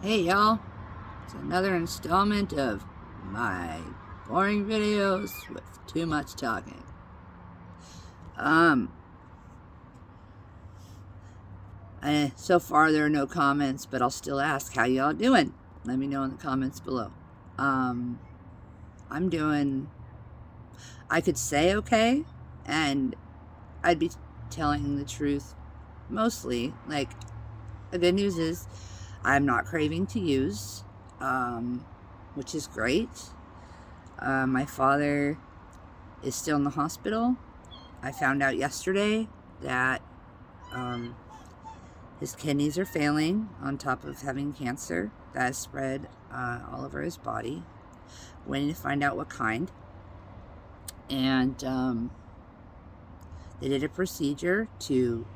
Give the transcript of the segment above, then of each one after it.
Hey y'all, it's another installment of my boring videos with too much talking. Um, so far there are no comments, but I'll still ask, how y'all doing? Let me know in the comments below. Um, I'm doing, I could say okay, and I'd be telling the truth mostly. Like, the good news is I'm not craving to use, which is great. My father is still in the hospital. I found out yesterday that um, his kidneys are failing on top of having cancer that has spread all over his body. Waiting to find out what kind. And they did a procedure to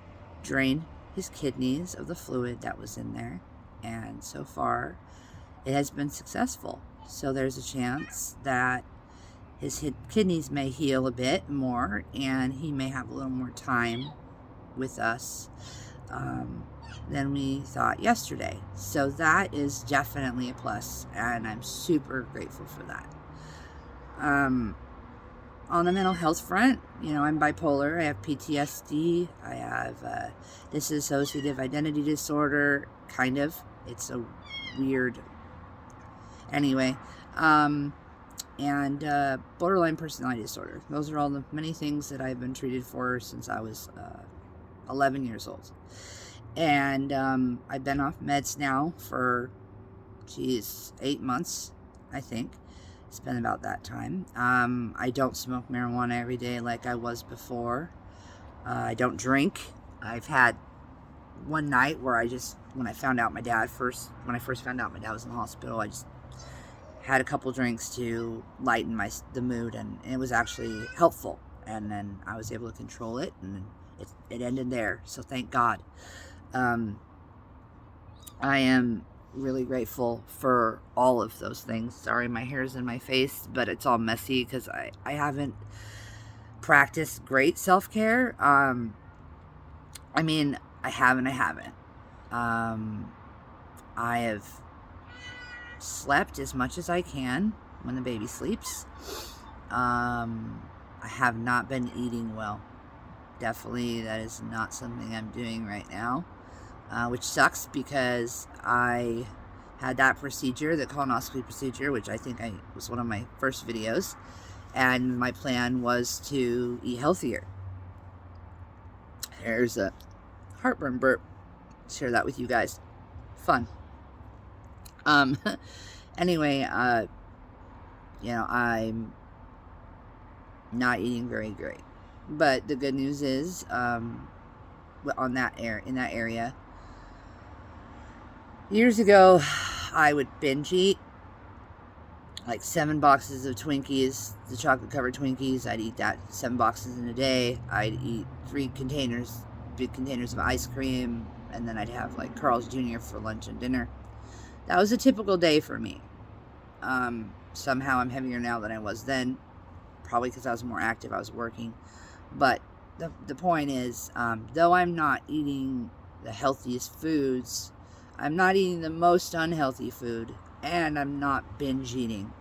drain his kidneys of the fluid that was in there. And so far, it has been successful. So there's a chance that his kidneys may heal a bit more and he may have a little more time with us than we thought yesterday. So that is definitely a plus, and I'm super grateful for that. On the mental health front, I'm bipolar. I have PTSD. I have dissociative identity disorder, kind of. It's a weird. Anyway, and borderline personality disorder. Those are all the many things that I've been treated for since I was 11 years old. And I've been off meds now for, 8 months, I think. It's been about that time. I don't smoke marijuana every day like I was before. I don't drink. I've had one night where when I found out when I first found out my dad was in the hospital, I just had a couple drinks to lighten the mood, and it was actually helpful. And then I was able to control it, and it ended there. So thank God. I am really grateful for all of those things. Sorry, my hair's in my face, but it's all messy because I haven't practiced great self-care. I mean, I have and I haven't. I have slept as much as I can when the baby sleeps. I have not been eating well. Definitely, that is not something I'm doing right now, which sucks because I had that procedure, the colonoscopy procedure, which I think was one of my first videos, and my plan was to eat healthier. There's a heartburn burp. Share that with you guys. Fun. Anyway, I'm not eating very great. But the good news is, in that area, years ago, I would binge eat like 7 boxes of Twinkies, the chocolate covered Twinkies. I'd eat that 7 boxes in a day. I'd eat 3 big containers of ice cream, and then I'd have like Carl's Jr. for lunch and dinner. That was a typical day for me. Somehow I'm heavier now than I was then, probably because I was more active, I was working. But the point is, though I'm not eating the healthiest foods, I'm not eating the most unhealthy food, and I'm not binge eating.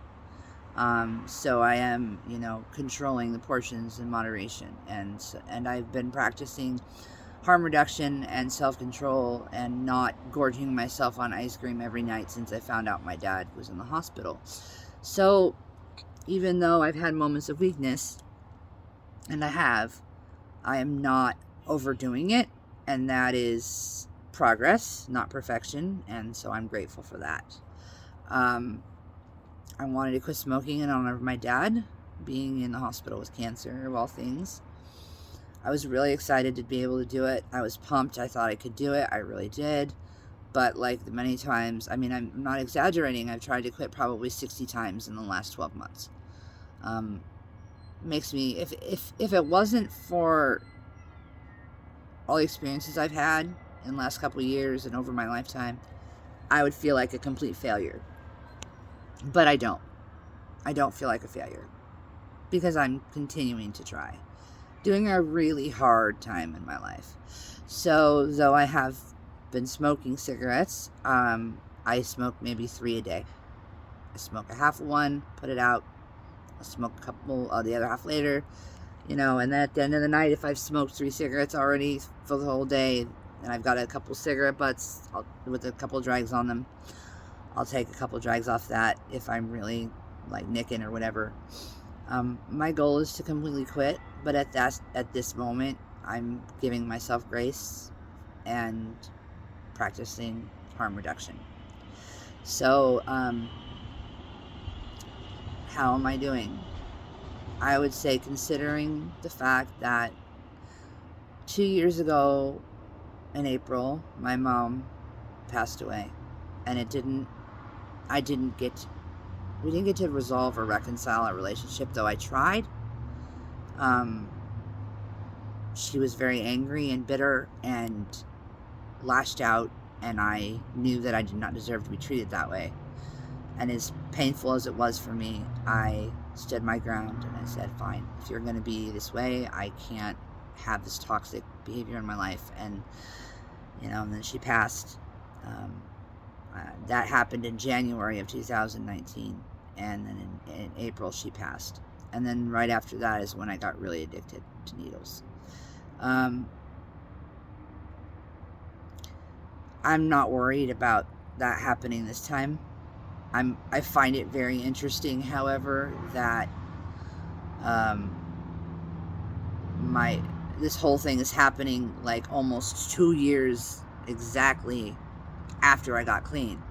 So I am, controlling the portions in moderation, and I've been practicing harm reduction and self-control and not gorging myself on ice cream every night since I found out my dad was in the hospital. So even though I've had moments of weakness, and I am not overdoing it, and that is progress, not perfection, and so I'm grateful for that. I wanted to quit smoking in honor of my dad being in the hospital with cancer, of all things. I was really excited to be able to do it. I was pumped. I thought I could do it. I really did. But like many times, I mean, I'm not exaggerating. I've tried to quit probably 60 times in the last 12 months. Makes me, if it wasn't for all the experiences I've had in the last couple of years and over my lifetime, I would feel like a complete failure. But I don't. I don't feel like a failure because I'm continuing to try. Doing a really hard time in my life. So, though I have been smoking cigarettes, I smoke maybe 3 a day. I smoke a half of one, put it out. I'll smoke a couple, the other half later, and then at the end of the night, if I've smoked 3 cigarettes already for the whole day, and I've got a couple cigarette butts with a couple drags on them, I'll take a couple drags off that if I'm really like nicking or whatever. My goal is to completely quit, but at this moment, I'm giving myself grace and practicing harm reduction. So, how am I doing? I would say, considering the fact that 2 years ago in April, my mom passed away, and we didn't get to resolve or reconcile our relationship, though I tried. She was very angry and bitter and lashed out, and I knew that I did not deserve to be treated that way. And as painful as it was for me, I stood my ground and I said, fine, if you're going to be this way, I can't have this toxic behavior in my life. And, and then she passed. That happened in January of 2019. And then in April, she passed. And then right after that is when I got really addicted to needles. I'm not worried about that happening this time. I find it very interesting, however, that this whole thing is happening like almost 2 years exactly after I got clean.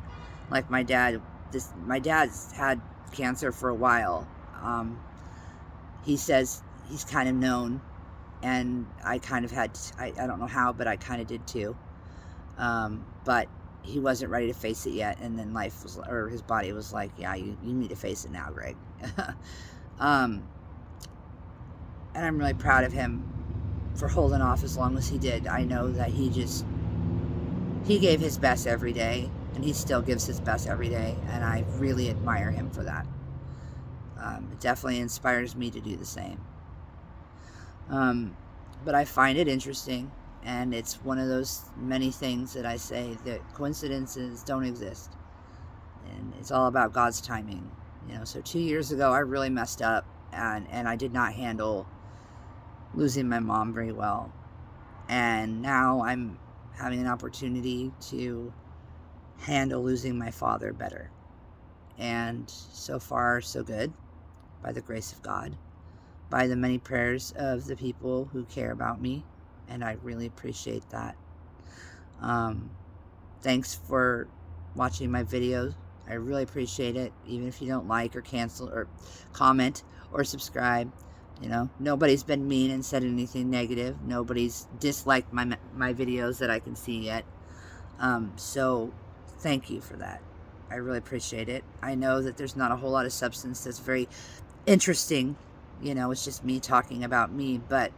Like my dad's had cancer for a while. He says he's kind of known, and I kind of had, I don't know how, but I kind of did too. But he wasn't ready to face it yet, and then his body was like, yeah, you need to face it now, Greg. And I'm really proud of him for holding off as long as he did. I know that he gave his best every day, and he still gives his best every day, and I really admire him for that. It definitely inspires me to do the same. But I find it interesting. And it's one of those many things that I say that coincidences don't exist. And it's all about God's timing. So 2 years ago, I really messed up, and I did not handle losing my mom very well. And now I'm having an opportunity to handle losing my father better. And so far, so good, by the grace of God, by the many prayers of the people who care about me. And I really appreciate that. Thanks for watching my videos. I really appreciate it. Even if you don't like or cancel or comment or subscribe. Nobody's been mean and said anything negative. Nobody's disliked my videos that I can see yet. So thank you for that. I really appreciate it. I know that there's not a whole lot of substance that's very interesting. It's just me talking about me, but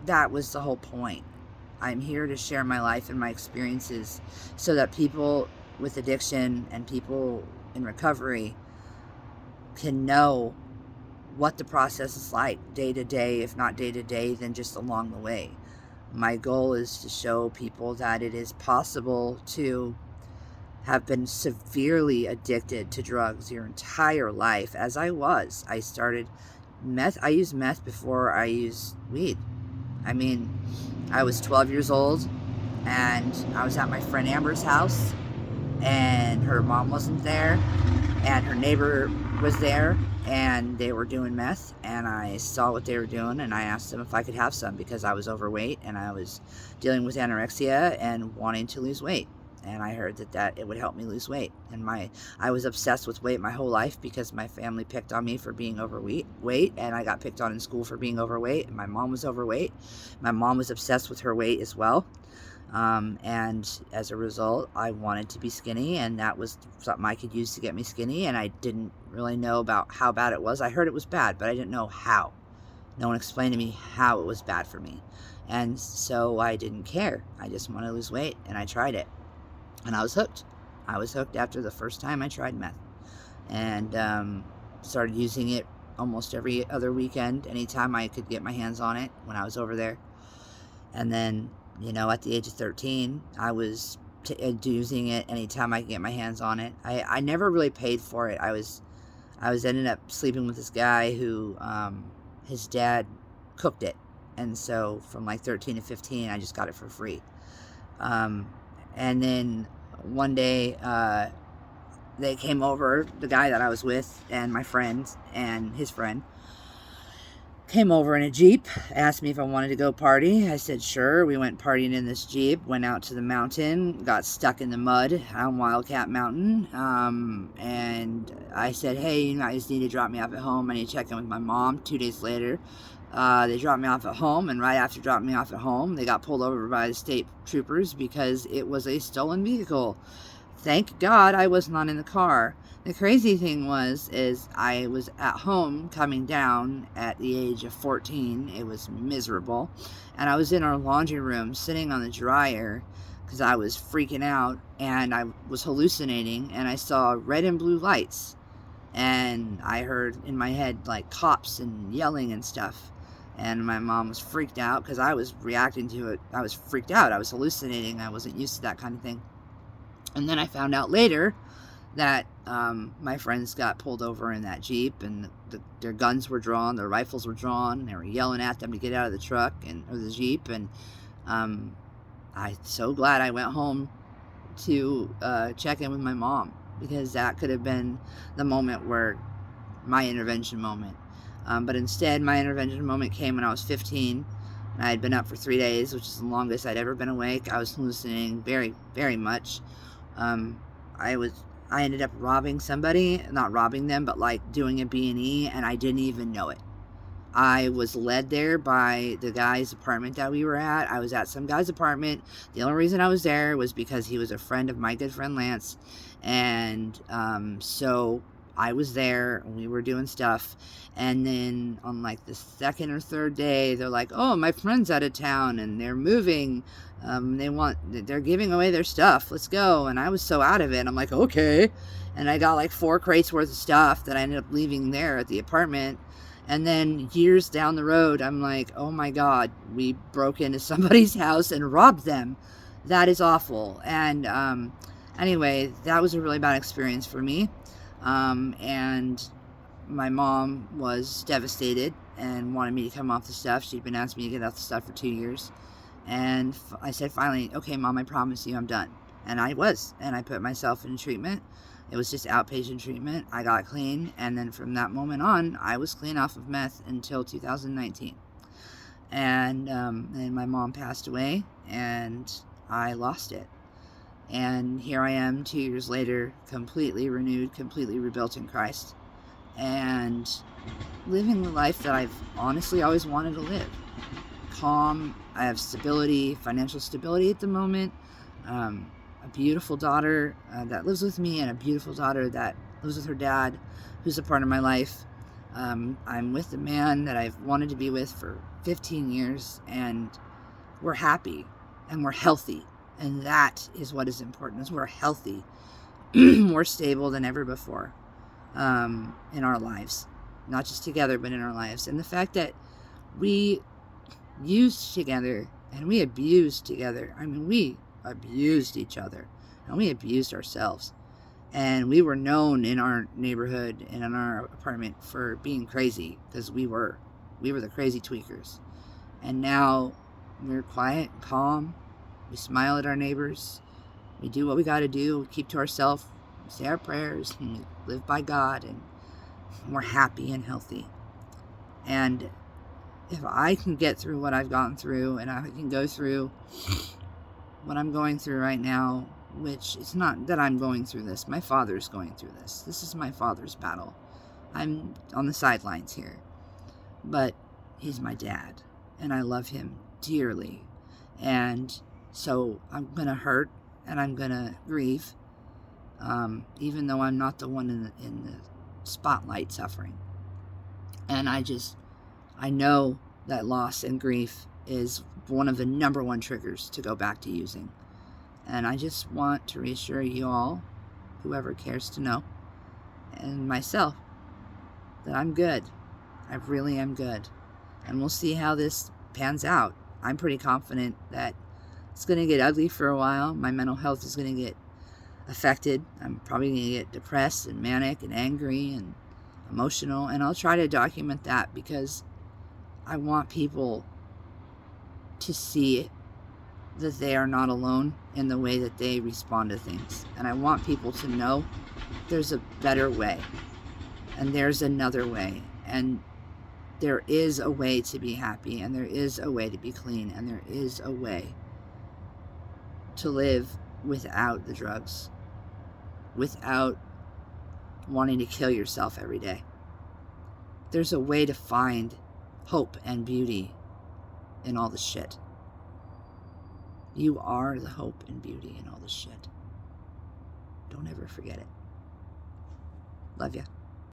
that was the whole point. I'm here to share my life and my experiences so that people with addiction and people in recovery can know what the process is like day to day, if not day to day, then just along the way. My goal is to show people that it is possible to have been severely addicted to drugs your entire life, as I was. I started meth. I used meth before I used weed. I was 12 years old, and I was at my friend Amber's house, and her mom wasn't there, and her neighbor was there, and they were doing meth, and I saw what they were doing, and I asked them if I could have some because I was overweight, and I was dealing with anorexia and wanting to lose weight. And I heard that it would help me lose weight. And I was obsessed with weight my whole life because my family picked on me for being overweight, and I got picked on in school for being overweight. And my mom was overweight. My mom was obsessed with her weight as well. And as a result, I wanted to be skinny, and that was something I could use to get me skinny. And I didn't really know about how bad it was. I heard it was bad, but I didn't know how. No one explained to me how it was bad for me. And so I didn't care. I just wanted to lose weight, and I tried it. And I was hooked. I was hooked after the first time I tried meth. And started using it almost every other weekend, anytime I could get my hands on it when I was over there. And then, at the age of 13, I was using it anytime I can get my hands on it. I never really paid for it. I was ended up sleeping with this guy who, his dad cooked it. And so from like 13 to 15, I just got it for free. And then one day, they came over, the guy that I was with and my friend and his friend came over in a Jeep, asked me if I wanted to go party. I said, sure. We went partying in this Jeep, went out to the mountain, got stuck in the mud on Wildcat Mountain. And I said, hey, you guys need to drop me off at home. I need to check in with my mom. 2 days later, they dropped me off at home. And right after dropping me off at home, they got pulled over by the state troopers because it was a stolen vehicle. Thank God I was not in the car. The crazy thing is I was at home coming down at the age of 14. It was miserable. And I was in our laundry room sitting on the dryer because I was freaking out and I was hallucinating and I saw red and blue lights. And I heard in my head like cops and yelling and stuff. And my mom was freaked out because I was reacting to it. I was freaked out. I was hallucinating. I wasn't used to that kind of thing. And then I found out later that my friends got pulled over in that Jeep and their guns were drawn, their rifles were drawn. They were yelling at them to get out of the truck or the Jeep. And I'm so glad I went home to check in with my mom because that could have been the moment where my intervention moment. But instead, my intervention moment came when I was 15. I had been up for 3 days, which is the longest I'd ever been awake. I was hallucinating very, very much. I ended up robbing somebody, not robbing them, but like doing a B&E, and I didn't even know it. I was led there by the guy's apartment that we were at. I was at some guy's apartment. The only reason I was there was because he was a friend of my good friend Lance. And so I was there and we were doing stuff. And then on like the second or third day, they're like, oh, my friend's out of town and they're moving. They're giving away their stuff. Let's go. And I was so out of it. I'm like, okay. And I got like 4 crates worth of stuff that I ended up leaving there at the apartment. And then years down the road, I'm like, oh my God, we broke into somebody's house and robbed them. That is awful. And anyway, that was a really bad experience for me. And my mom was devastated and wanted me to come off the stuff. She'd been asking me to get off the stuff for 2 years. And I said, finally, okay, Mom, I promise you I'm done. And I was. And I put myself in treatment. It was just outpatient treatment. I got clean. And then from that moment on, I was clean off of meth until 2019. And then my mom passed away and I lost it. And here I am 2 years later, completely renewed, completely rebuilt in Christ. And living the life that I've honestly always wanted to live. Calm. I have stability, financial stability at the moment. A beautiful daughter that lives with me and a beautiful daughter that lives with her dad, who's a part of my life. I'm with a man that I've wanted to be with for 15 years, and we're happy and we're healthy. And that is what is important, is we're healthy, more stable than ever before in our lives. Not just together, but in our lives. And the fact that we used together and we abused together. I mean, we abused each other and we abused ourselves. And we were known in our neighborhood and in our apartment for being crazy because we were the crazy tweakers. And now we're quiet, calm. We smile at our neighbors. We do what we got to do. We keep to ourselves. We say our prayers and we live by God, and we're happy and healthy. And if I can get through what I've gone through, and I can go through what I'm going through right now, which it's not that I'm going through this. My father's going through this. This is my father's battle. I'm on the sidelines here. But he's my dad, and I love him dearly. And so I'm going to hurt, and I'm going to grieve, even though I'm not the one in the spotlight suffering. And I know that loss and grief is one of the number one triggers to go back to using. And I just want to reassure you all, whoever cares to know, and myself, that I'm good. I really am good. And we'll see how this pans out. I'm pretty confident that It's going to get ugly for a while. My mental health is going to get affected. I'm probably going to get depressed and manic and angry and emotional. And I'll try to document that because I want people to see that they are not alone in the way that they respond to things. And I want people to know there's a better way. And there's another way. And there is a way to be happy. And there is a way to be clean. And there is a way to live without the drugs. Without wanting to kill yourself every day. There's a way to find hope and beauty in all the shit. You are the hope and beauty in all the shit. Don't ever forget it. Love ya.